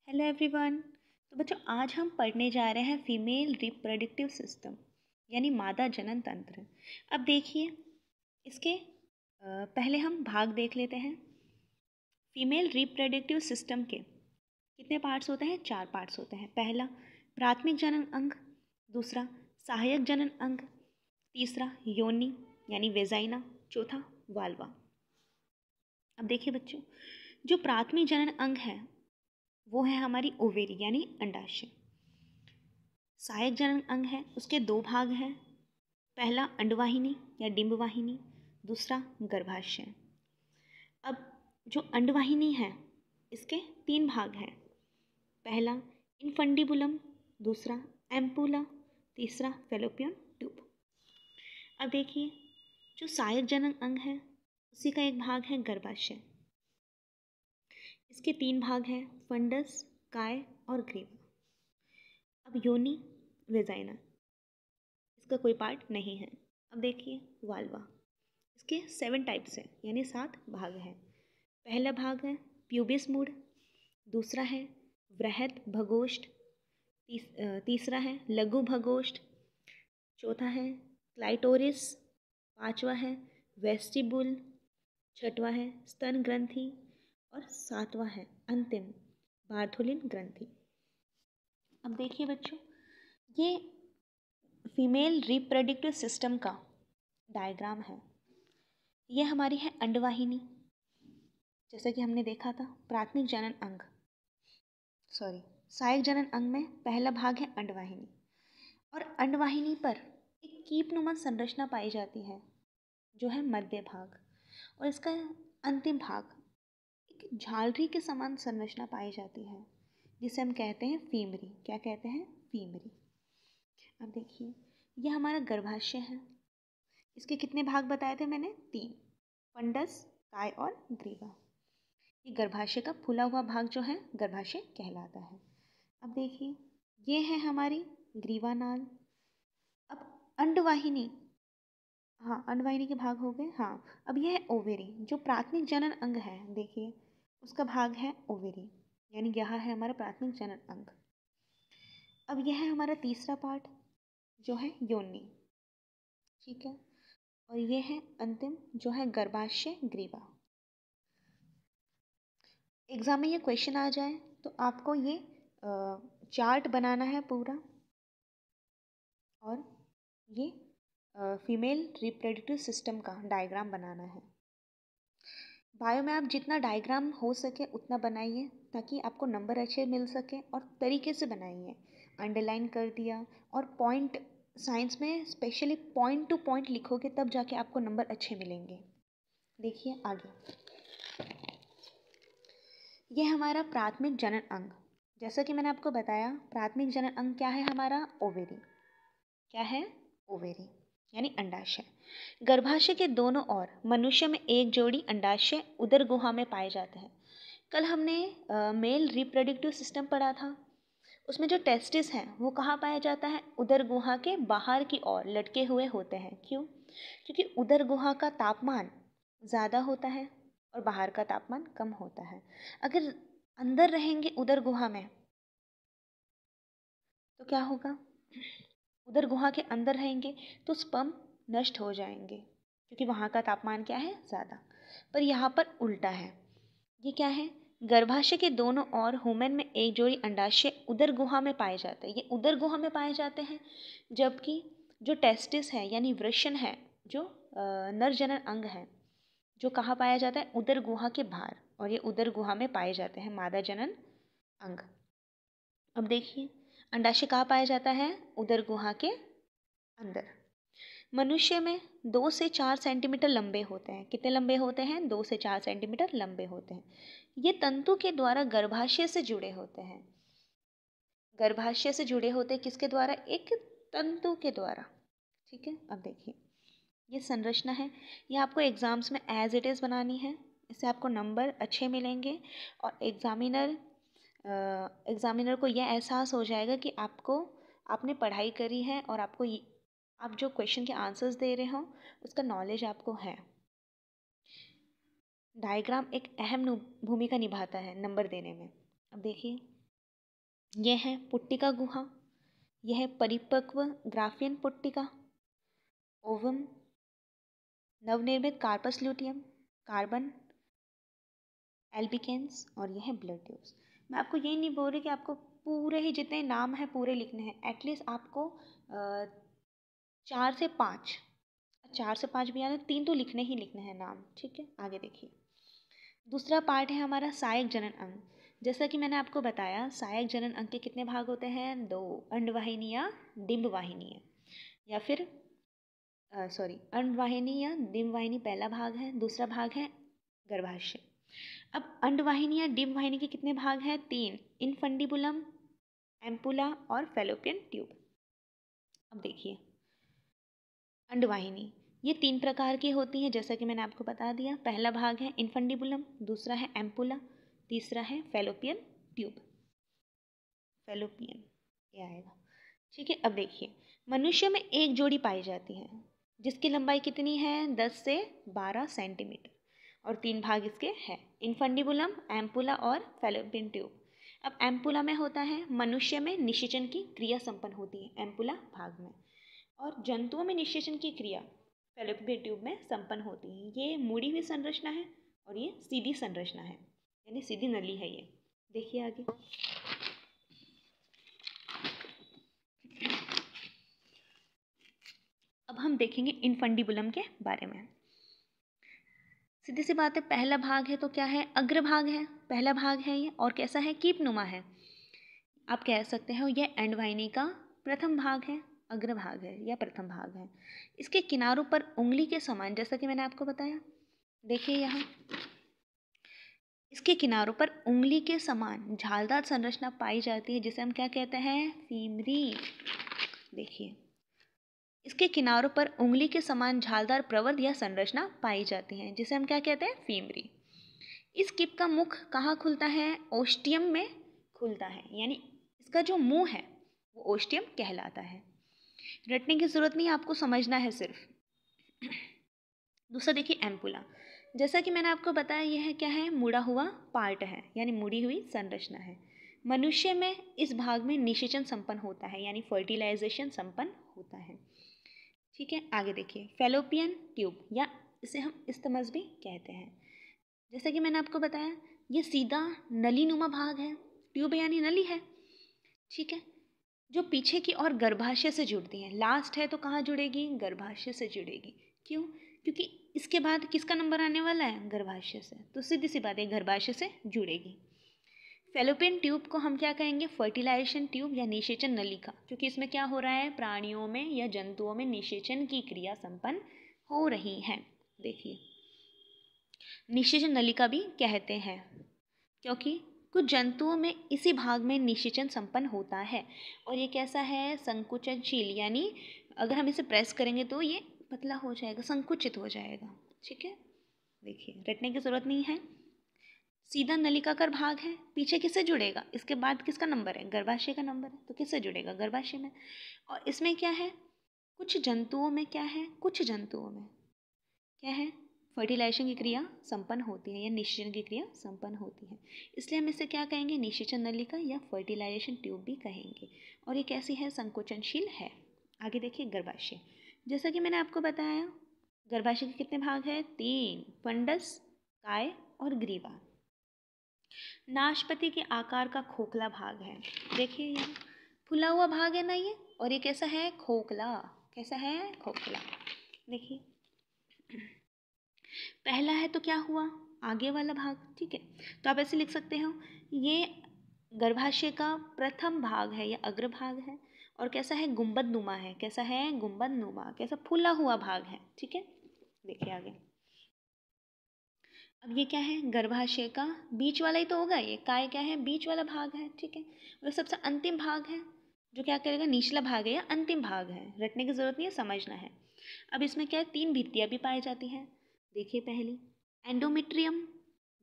Hello everyone. तो बच्चों आज हम पढ़ने जा रहे हैं फीमेल रिप्रोडक्टिव सिस्टम यानी मादा जनन तंत्र। अब देखिए इसके पहले हम भाग देख लेते हैं। फीमेल रिप्रोडक्टिव सिस्टम के कितने पार्ट्स होते हैं? 4 पार्ट्स होते हैं। पहला प्राथमिक जनन अंग, दूसरा सहायक जनन अंग, तीसरा योनि यानी वेजाइना, चौथा वाल्वा। अब देखिए बच्चों, जो प्राथमिक जनन अंग है वो है हमारी ओवेरी यानी अंडाशय। सहायक जनन अंग है, उसके 2 भाग हैं। पहला अंडवाहिनी या डिंबवाहिनी, दूसरा गर्भाशय। अब जो अंडवाहिनी है इसके 3 भाग हैं। पहला इनफंडिबुलम, दूसरा एम्पुला, तीसरा फेलोपियन ट्यूब। अब देखिए जो सहायक जनन अंग है उसी का एक भाग है गर्भाशय। इसके 3 भाग हैं, फंडस, काय और ग्रीवा। अब योनि वेजाइना, इसका कोई पार्ट नहीं है। अब देखिए वाल्वा, इसके 7 टाइप्स हैं यानी 7 भाग हैं। पहला भाग है प्यूबिस मूड, दूसरा है वृहद भगोष्ठ, तीसरा है लघु भगोष्ठ, चौथा है क्लाइटोरिस, पांचवा है वेस्टिबुल, छठवा है स्तन ग्रंथि और सातवां है अंतिम बार्थोलिन ग्रंथि। अब देखिए बच्चों, ये फीमेल रिप्रोडक्टिव सिस्टम का डायग्राम है। ये हमारी है अंडवाहिनी, जैसा कि हमने देखा था प्राथमिक जनन अंग सहायक जनन अंग में पहला भाग है अंडवाहिनी। और अंडवाहिनी पर एक कीपनुमा संरचना पाई जाती है जो है मध्य भाग, और इसका अंतिम भाग एक झालरी के समान संरचना पाई जाती है जिसे हम कहते हैं फीमरी। क्या कहते हैं? फीमरी। अब देखिए ये हमारा गर्भाशय है। इसके कितने भाग बताए थे मैंने? 3, फंडस, काय और ग्रीवा। ये गर्भाशय का फूला हुआ भाग जो है गर्भाशय कहलाता है। अब देखिए ये है हमारी ग्रीवा नाल। अब अंडवाहिनी, हाँ अंडवाहिनी के भाग हो गए। हाँ, अब यह है ओवेरी, जो प्राथमिक जनन अंग है। देखिए उसका भाग है ओवेरी, यानी यह है हमारा प्राथमिक जनन अंग। अब यह है हमारा तीसरा पार्ट जो है योनि, ठीक है। और ये है अंतिम जो है गर्भाशय ग्रीवा। एग्जाम में ये क्वेश्चन आ जाए तो आपको ये चार्ट बनाना है पूरा, और ये फीमेल रिप्रोडक्टिव सिस्टम का डायग्राम बनाना है। बायो में आप जितना डायग्राम हो सके उतना बनाइए ताकि आपको नंबर अच्छे मिल सके, और तरीके से बनाइए। अंडरलाइन कर दिया, और पॉइंट साइंस में स्पेशली पॉइंट टू पॉइंट लिखोगे तब जाके आपको नंबर अच्छे मिलेंगे। देखिए आगे, ये हमारा प्राथमिक जनन अंग। जैसा कि मैंने आपको बताया प्राथमिक जनन अंग क्या है हमारा? ओवेरी। क्या है? ओवेरी यानी अंडाशय। गर्भाशय के दोनों ओर मनुष्य में एक जोड़ी अंडाशय उदर गुहा में पाए जाते हैं। कल हमने मेल रिप्रोडक्टिव सिस्टम पढ़ा था, उसमें जो टेस्टिस हैं वो कहाँ पाया जाता है? उदर गुहा के बाहर की ओर लटके हुए होते हैं। क्यों? क्योंकि उदर गुहा का तापमान ज़्यादा होता है और बाहर का तापमान कम होता है। अगर अंदर रहेंगे उदर गुहा में तो क्या होगा? उदर गुहा के अंदर रहेंगे तो स्पर्म नष्ट हो जाएंगे क्योंकि वहाँ का तापमान क्या है? ज़्यादा। पर यहाँ पर उल्टा है। ये क्या है? गर्भाशय के दोनों ओर हुमेन में एक जोड़ी अंडाशय उदर गुहा में पाए जाते हैं। ये उदर गुहा में पाए जाते हैं, जबकि जो टेस्टिस है यानी वृषण है, जो नर जनन अंग है, जो कहाँ पाया जाता है? उदर गुहा के बाहर, और ये उदर गुहा में पाए जाते हैं मादा जनन अंग। अब देखिए अंडाशय कहाँ पाया जाता है? उदर गुहा के अंदर। मनुष्य में 2 से 4 सेंटीमीटर लंबे होते हैं। कितने लंबे होते हैं? 2 से 4 सेंटीमीटर लंबे होते हैं। ये तंतु के द्वारा गर्भाशय से जुड़े होते हैं। गर्भाशय से जुड़े होते हैं किसके द्वारा? एक तंतु के द्वारा, ठीक है। अब देखिए ये संरचना है, ये आपको एग्जाम्स में एज इट इज़ बनानी है, इससे आपको नंबर अच्छे मिलेंगे। और एग्जामिनर को यह एहसास हो जाएगा कि आपने पढ़ाई करी है और आप जो क्वेश्चन के आंसर्स दे रहे हो उसका नॉलेज आपको है। डायग्राम एक अहम भूमिका निभाता है नंबर देने में। अब देखिए यह है पुट्टिका गुहा, यह है परिपक्व ग्राफियन पुट्टिका, ओवम, नवनिर्मित कार्पस ल्यूटियम, कार्बन, एल्बिकेंस, और यह है ब्लड ट्यूब्स। मैं आपको ये नहीं बोल रही कि आपको पूरे ही जितने नाम हैं पूरे लिखने हैं, एटलीस्ट आपको 4 से 5, 4 से 5 भी आने, 3 तो लिखने ही लिखने हैं नाम, ठीक है। आगे देखिए, दूसरा पार्ट है हमारा सहायक जनन अंग। जैसा कि मैंने आपको बताया, सहायक जनन अंग के कितने भाग होते हैं? 2, अंडवाहिनी या डिंबवाहिनी, या फिर अंडवाहिनी या डिंबवाहिनी पहला भाग है, दूसरा भाग है गर्भाशय। अब अंडवाहिनी या डिंबवाहिनी के कितने भाग हैं? 3, इनफंडिबुलम, एम्पुला और फैलोपियन ट्यूब। अब देखिए, अंडवाहिनी ये 3 प्रकार की होती हैं, जैसा कि मैंने आपको बता दिया। पहला भाग है इनफंडिबुलम, दूसरा है एम्पुला, तीसरा है फैलोपियन ट्यूब, फैलोपियन ये आएगा, ठीक है। अब देखिए, मनुष्य में एक जोड़ी पाई जाती है जिसकी लंबाई कितनी है? 10 से 12 सेंटीमीटर, और 3 भाग इसके हैं, इनफंडिबुलम, एम्पुला और फैलोपियन ट्यूब। अब एम्पुला में होता है, मनुष्य में निषेचन की क्रिया संपन्न होती है एम्पुला भाग में, और जंतुओं में निषेचन की क्रिया फैलोपियन ट्यूब में संपन्न होती है। ये मुड़ी हुई संरचना है और ये सीधी संरचना है, यानी सीधी नली है ये। देखिए आगे, अब हम देखेंगे इनफंडिबुलम के बारे में। सीधी सी बात है, पहला भाग है तो क्या है? अग्रभाग है, पहला भाग है ये, और कैसा है? कीपनुमा है। आप कह सकते हो ये एंडवाहिनी का प्रथम भाग है, अग्रभाग है या प्रथम भाग है। इसके किनारों पर उंगली के समान, जैसा कि मैंने आपको बताया, देखिए यहाँ इसके किनारों पर उंगली के समान झालदार संरचना पाई जाती है, जिसे हम क्या कहते हैं? फीमरी। देखिए, इसके किनारों पर उंगली के समान झालदार प्रवध या संरचना पाई जाती है, जिसे हम क्या कहते हैं? फीमरी। इस कीप का मुख कहाँ खुलता है? ओस्टियम में खुलता है, यानी इसका जो मुंह है वो ओस्टियम कहलाता है। रटने की जरूरत नहीं, आपको समझना है सिर्फ। दूसरा देखिए, एम्पुला। जैसा कि मैंने आपको बताया, यह क्या है? मुड़ा हुआ पार्ट है, यानी मुड़ी हुई संरचना है। मनुष्य में इस भाग में निषेचन संपन्न होता है, यानी फर्टिलाइजेशन संपन्न होता है, ठीक है। आगे देखिए, फैलोपियन ट्यूब, या इसे हम स्तमस भी कहते हैं। जैसा कि मैंने आपको बताया, ये सीधा नलीनुमा भाग है, ट्यूब यानी नली है, ठीक है, जो पीछे की ओर गर्भाशय से जुड़ती है। लास्ट है तो कहाँ जुड़ेगी? गर्भाशय से जुड़ेगी। क्यों? क्योंकि इसके बाद किसका नंबर आने वाला है? गर्भाशय से, तो सीधी सी बात है, गर्भाशय से जुड़ेगी। फैलोपियन ट्यूब को हम क्या कहेंगे? फर्टिलाइजेशन ट्यूब या निषेचन नलिका, क्योंकि इसमें क्या हो रहा है? प्राणियों में या जंतुओं में निषेचन की क्रिया संपन्न हो रही है। देखिए, निषेचन नलिका भी कहते हैं क्योंकि कुछ जंतुओं में इसी भाग में निषेचन संपन्न होता है, और ये कैसा है? संकुचनशील, यानी अगर हम इसे प्रेस करेंगे तो ये पतला हो जाएगा, संकुचित हो जाएगा, ठीक है। देखिए, रटने की जरूरत नहीं है, सीधा नलिकाकार भाग है। पीछे किससे जुड़ेगा? इसके बाद किसका नंबर है? गर्भाशय का नंबर है, तो किससे जुड़ेगा? गर्भाशय में। और इसमें क्या है? कुछ जंतुओं में क्या है? कुछ जंतुओं में क्या है? फर्टिलाइजेशन की क्रिया संपन्न होती है या निषेचन की क्रिया संपन्न होती है, इसलिए हम इसे क्या कहेंगे? निषेचन नलिका या फर्टिलाइजेशन ट्यूब भी कहेंगे। और ये कैसी है? संकोचनशील है। आगे देखिए, गर्भाशय। जैसा कि मैंने आपको बताया, गर्भाशय के कितने भाग हैं? 3, फंडस, काय और ग्रीवा। नाशपाती के आकार का खोखला भाग है। देखिए, यहाँ फुला हुआ भाग है ना ये, और ये कैसा है? खोखला। कैसा है? खोखला। देखिए, पहला है तो क्या हुआ? आगे वाला भाग, ठीक है। तो आप ऐसे लिख सकते हो, ये गर्भाशय का प्रथम भाग है या अग्रभाग है, और कैसा है? गुंबद नुमा है। कैसा है? गुंबद नुमा। कैसा? फूला हुआ भाग है, ठीक है। देखिए आगे, अब ये क्या है? गर्भाशय का बीच वाला ही तो होगा, ये काय क्या है? बीच वाला भाग है, ठीक है। और सबसे अंतिम भाग है जो क्या करेगा? निचला भाग है या अंतिम भाग है। रटने की जरूरत नहीं है, समझना है। अब इसमें क्या है? 3 भित्तियाँ भी पाई जाती हैं। देखिए, पहली एंडोमेट्रियम,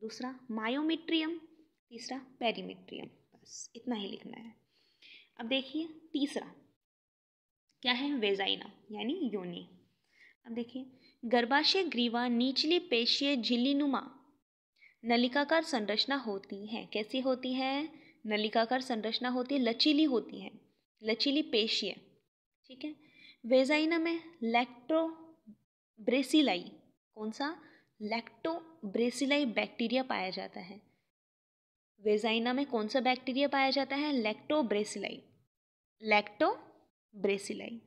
दूसरा मायोमेट्रियम, तीसरा पेरीमेट्रियम। बस इतना ही लिखना है। अब देखिए, तीसरा क्या है? वेजाइना, यानी योनि। अब देखिए, गर्भाशय ग्रीवा निचली पेशीय झिल्लीनुमा नलिकाकार संरचना होती है। कैसी होती है? नलिकाकार संरचना होती है, लचीली होती है, लचीली पेशियाँ, ठीक है। वेजाइना में लैक्टोब्रेसिलाई, कौन सा? लैक्टोब्रेसिलाई बैक्टीरिया पाया जाता है। वेजाइना में कौन सा बैक्टीरिया पाया जाता है? लैक्टोब्रेसिलाई, लैक्टोब्रेसिलाई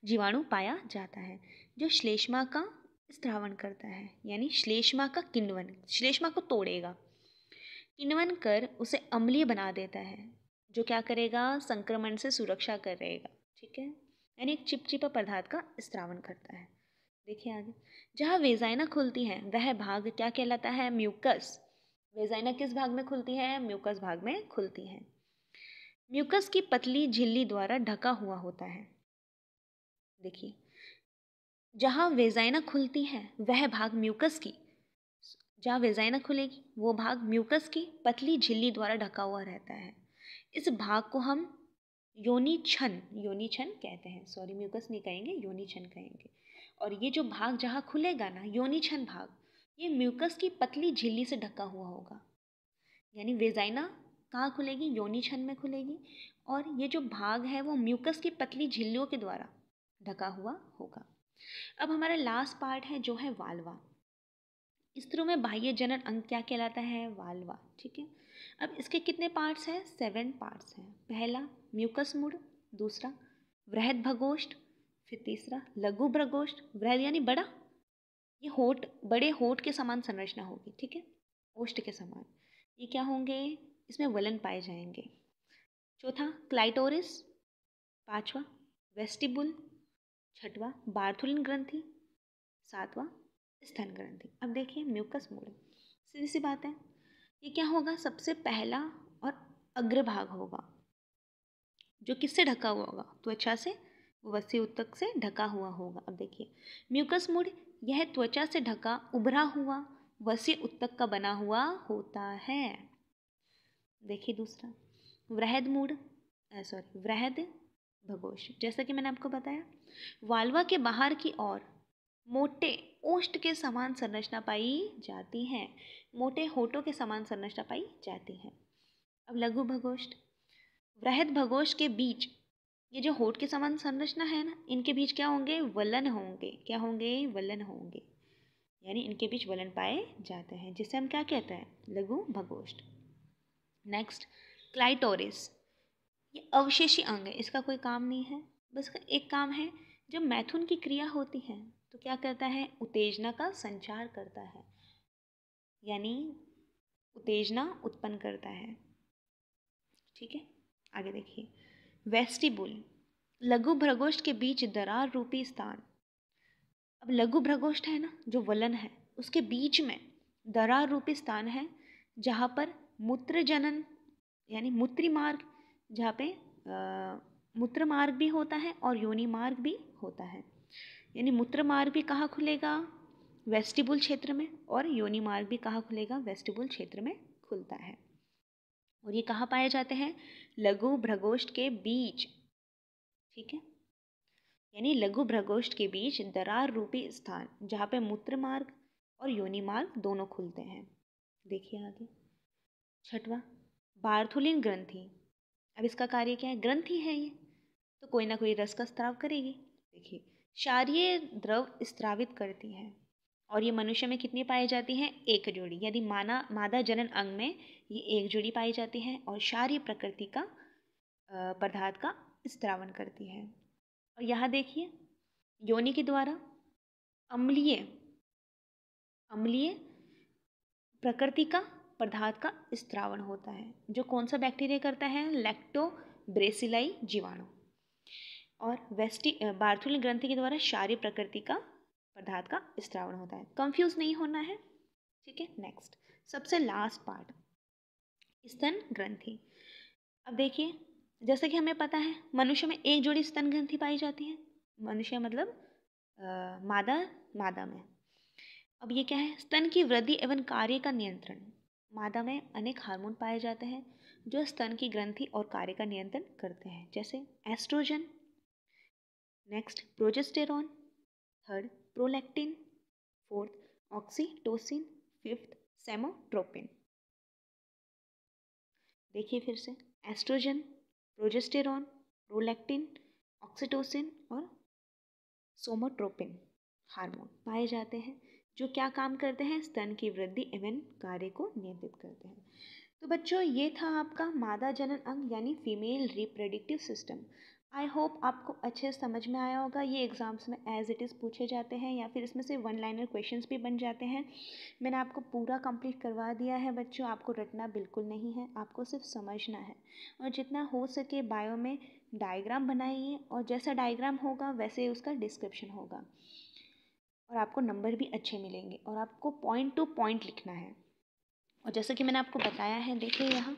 जीवाणु पाया जाता है, जो श्लेष्मा का स्त्रावण करता है, यानी श्लेष्मा का किण्वन, श्लेष्मा को तोड़ेगा, किण्वन कर उसे अम्लीय बना देता है, जो क्या करेगा? संक्रमण से सुरक्षा करेगा, ठीक है। यानी एक चिपचिपा पदार्थ का स्त्रावण करता है। देखिए आगे, जहाँ वेजाइना खुलती है वह भाग क्या कहलाता है? म्यूकस। वेजाइना किस भाग में खुलती है? म्यूकस भाग में खुलती है। म्यूकस की पतली झिल्ली द्वारा ढका हुआ होता है। देखिए, जहाँ वेजाइना खुलती है वह भाग म्यूकस की, जहाँ वेजाइना खुलेगी वो भाग म्यूकस की पतली झिल्ली द्वारा ढका हुआ रहता है। इस भाग को हम योनिछन, योनिछन कहते हैं, सॉरी म्यूकस नहीं कहेंगे, योनिछन कहेंगे। और ये जो भाग जहाँ खुलेगा ना, योनिछन भाग, ये म्यूकस की पतली झिल्ली से ढका हुआ होगा। यानी वेजाइना कहाँ खुलेगी? योनिछन में खुलेगी, और ये जो भाग है वो म्यूकस की पतली झिल्लियों के द्वारा ढका हुआ होगा। अब हमारा लास्ट पार्ट है जो है वाल्वा। स्त्रों में बाह्य जनन अंग क्या कहलाता है? वाल्वा, ठीक है। अब इसके कितने पार्ट्स हैं? 7 पार्ट्स हैं। पहला म्यूकस मूड, दूसरा वृहद भगोष्ठ, फिर तीसरा लघु भगोष्ठ, वृहद यानी बड़ा, ये होठ, बड़े होठ के समान संरचना होगी, ठीक है, ओष्ठ के समान। ये क्या होंगे? इसमें वलन पाए जाएंगे। चौथा क्लाइटोरिस, पांचवा वेस्टिबुल, छठवां बार्थुलिन ग्रंथि, सातवां स्तन ग्रंथि। अब देखिए म्यूकस मूड, सीधी सी बात है, ये क्या होगा? सबसे पहला और अग्रभाग होगा, जो किससे ढका हुआ होगा? त्वचा से, वस्य ऊतक से ढका हुआ होगा। अब देखिए म्यूकस मूड, यह त्वचा से ढका उभरा हुआ वस्य ऊतक का बना हुआ होता है। देखिए दूसरा वृहद मूड, सॉरी वृहद भगोश, जैसा कि मैंने आपको बताया, वाल्वा के बाहर की ओर मोटे ओष्ठ के समान संरचना पाई जाती है, मोटे होठों के समान संरचना पाई जाती है। अब लघु भगोष्ठ, वृहद भगोष्ठ के बीच, ये जो होठ के समान संरचना है ना, इनके बीच क्या होंगे? वलन होंगे। क्या होंगे? वलन होंगे, यानी इनके बीच वलन पाए जाते हैं, जिसे हम क्या कहते हैं? लघु भगोष्ठ। नेक्स्ट क्लाइटोरिस, ये अवशेषी अंग है, इसका कोई काम नहीं है, बस का एक काम है, जब मैथुन की क्रिया होती है तो क्या करता है? उत्तेजना का संचार करता है, यानी उत्तेजना उत्पन्न करता है, ठीक है। आगे देखिए वेस्टिबुल, लघु भ्रगोष्ठ के बीच दरार रूपी स्थान। अब लघु भ्रगोष्ठ है ना, जो वलन है, उसके बीच में दरार रूपी स्थान है, जहाँ पर मूत्र जनन यानी मूत्री मार्ग, जहाँ पे मूत्र मार्ग भी होता है और योनि मार्ग भी होता है। यानी मूत्र मार्ग भी कहाँ खुलेगा? वेस्टिबुल क्षेत्र में, और योनि मार्ग भी कहाँ खुलेगा? वेस्टिबुल क्षेत्र में खुलता है। और ये कहाँ पाए जाते हैं? लघु भ्रगोष्ठ के बीच, ठीक है। यानी लघु भ्रगोष्ठ के बीच दरार रूपी स्थान, जहाँ पे मूत्र मार्ग और योनि मार्ग दोनों खुलते हैं। देखिए आगे छठवां बार्थुलिन ग्रंथि। अब इसका कार्य क्या है? ग्रंथि है ये, तो कोई ना कोई रस का स्त्राव करेगी। देखिए क्षारीय द्रव स्त्रावित करती है, और ये मनुष्य में कितनी पाई जाती हैं? एक जोड़ी। यदि मादा जनन अंग में ये एक जोड़ी पाई जाती है, और क्षारीय प्रकृति का पदार्थ का स्त्रावन करती है। और यहाँ देखिए योनि के द्वारा अम्लीय अम्लीय प्रकृति का पदार्थ का स्त्रावन होता है, जो कौन सा बैक्टीरिया करता है? लैक्टोब्रेसिलाई जीवाणु। और बार्थुलिन ग्रंथि के द्वारा क्षारीय प्रकृति का पदार्थ का स्त्रावन होता है। कंफ्यूज नहीं होना है, ठीक है। नेक्स्ट सबसे लास्ट पार्ट स्तन ग्रंथि। अब देखिए जैसा कि हमें पता है मनुष्य में एक जोड़ी स्तन ग्रंथि पाई जाती है, मनुष्य मतलब मादा में। अब ये क्या है? स्तन की वृद्धि एवं कार्य का नियंत्रण। मादा में अनेक हार्मोन पाए जाते हैं जो स्तन की ग्रंथि और कार्य का नियंत्रण करते हैं, जैसे oestrogen, next progesterone, third prolactin, fourth oxytocin, fifth somatotropin. देखिए फिर से, एस्ट्रोजन, प्रोजेस्टेरॉन, प्रोलैक्टिन, ऑक्सीटोसिन और सोमाट्रोपिन हार्मोन पाए जाते हैं, जो क्या काम करते हैं, स्तन की वृद्धि एवं कार्य को नियंत्रित करते हैं। तो बच्चों, ये था आपका मादा जनन अंग यानी female reproductive system. I hope आपको अच्छे से समझ में आया होगा। ये एग्जाम्स में एज इट इज़ पूछे जाते हैं या फिर इसमें से वन लाइनर क्वेश्चंस भी बन जाते हैं। मैंने आपको पूरा कंप्लीट करवा दिया है बच्चों, आपको रटना बिल्कुल नहीं है, आपको सिर्फ समझना है। और जितना हो सके बायो में डायग्राम बनाइए, और जैसा डायग्राम होगा वैसे उसका डिस्क्रिप्शन होगा, और आपको नंबर भी अच्छे मिलेंगे, और आपको पॉइंट टू पॉइंट लिखना है। और जैसा कि मैंने आपको बताया है, देखिए यहाँ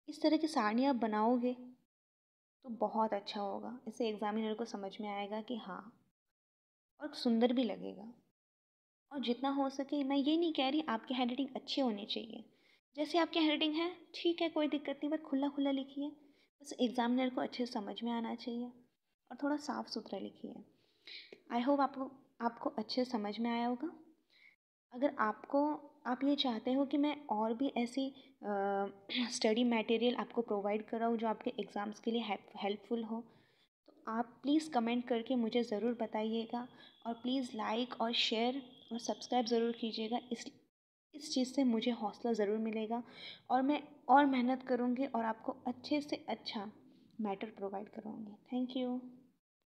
इस तरह की सारणी आप बनाओगे तो बहुत अच्छा होगा। इससे एग्जामिनर को समझ में आएगा कि हाँ, और सुंदर भी लगेगा। और जितना हो सके, मैं ये नहीं कह रही आपकी हैंडराइटिंग अच्छी होनी चाहिए, जैसे आपकी हैंडराइटिंग है ठीक है, कोई दिक्कत नहीं, बस खुला खुला लिखिए, बस एग्जामिनर को अच्छे से समझ में आना चाहिए, और थोड़ा साफ सुथरा लिखिए। आई होप आपको आपको अच्छे से समझ में आया होगा। अगर आप ये चाहते हो कि मैं और भी ऐसी स्टडी मटेरियल आपको प्रोवाइड कराऊँ जो आपके एग्ज़ाम्स के लिए हेल्पफुल हो, तो आप प्लीज़ कमेंट करके मुझे ज़रूर बताइएगा, और प्लीज़ लाइक और शेयर और सब्सक्राइब ज़रूर कीजिएगा। इस चीज़ से मुझे हौसला ज़रूर मिलेगा, और मैं और मेहनत करूँगी और आपको अच्छे से अच्छा मैटर प्रोवाइड करूँगी। Thank you.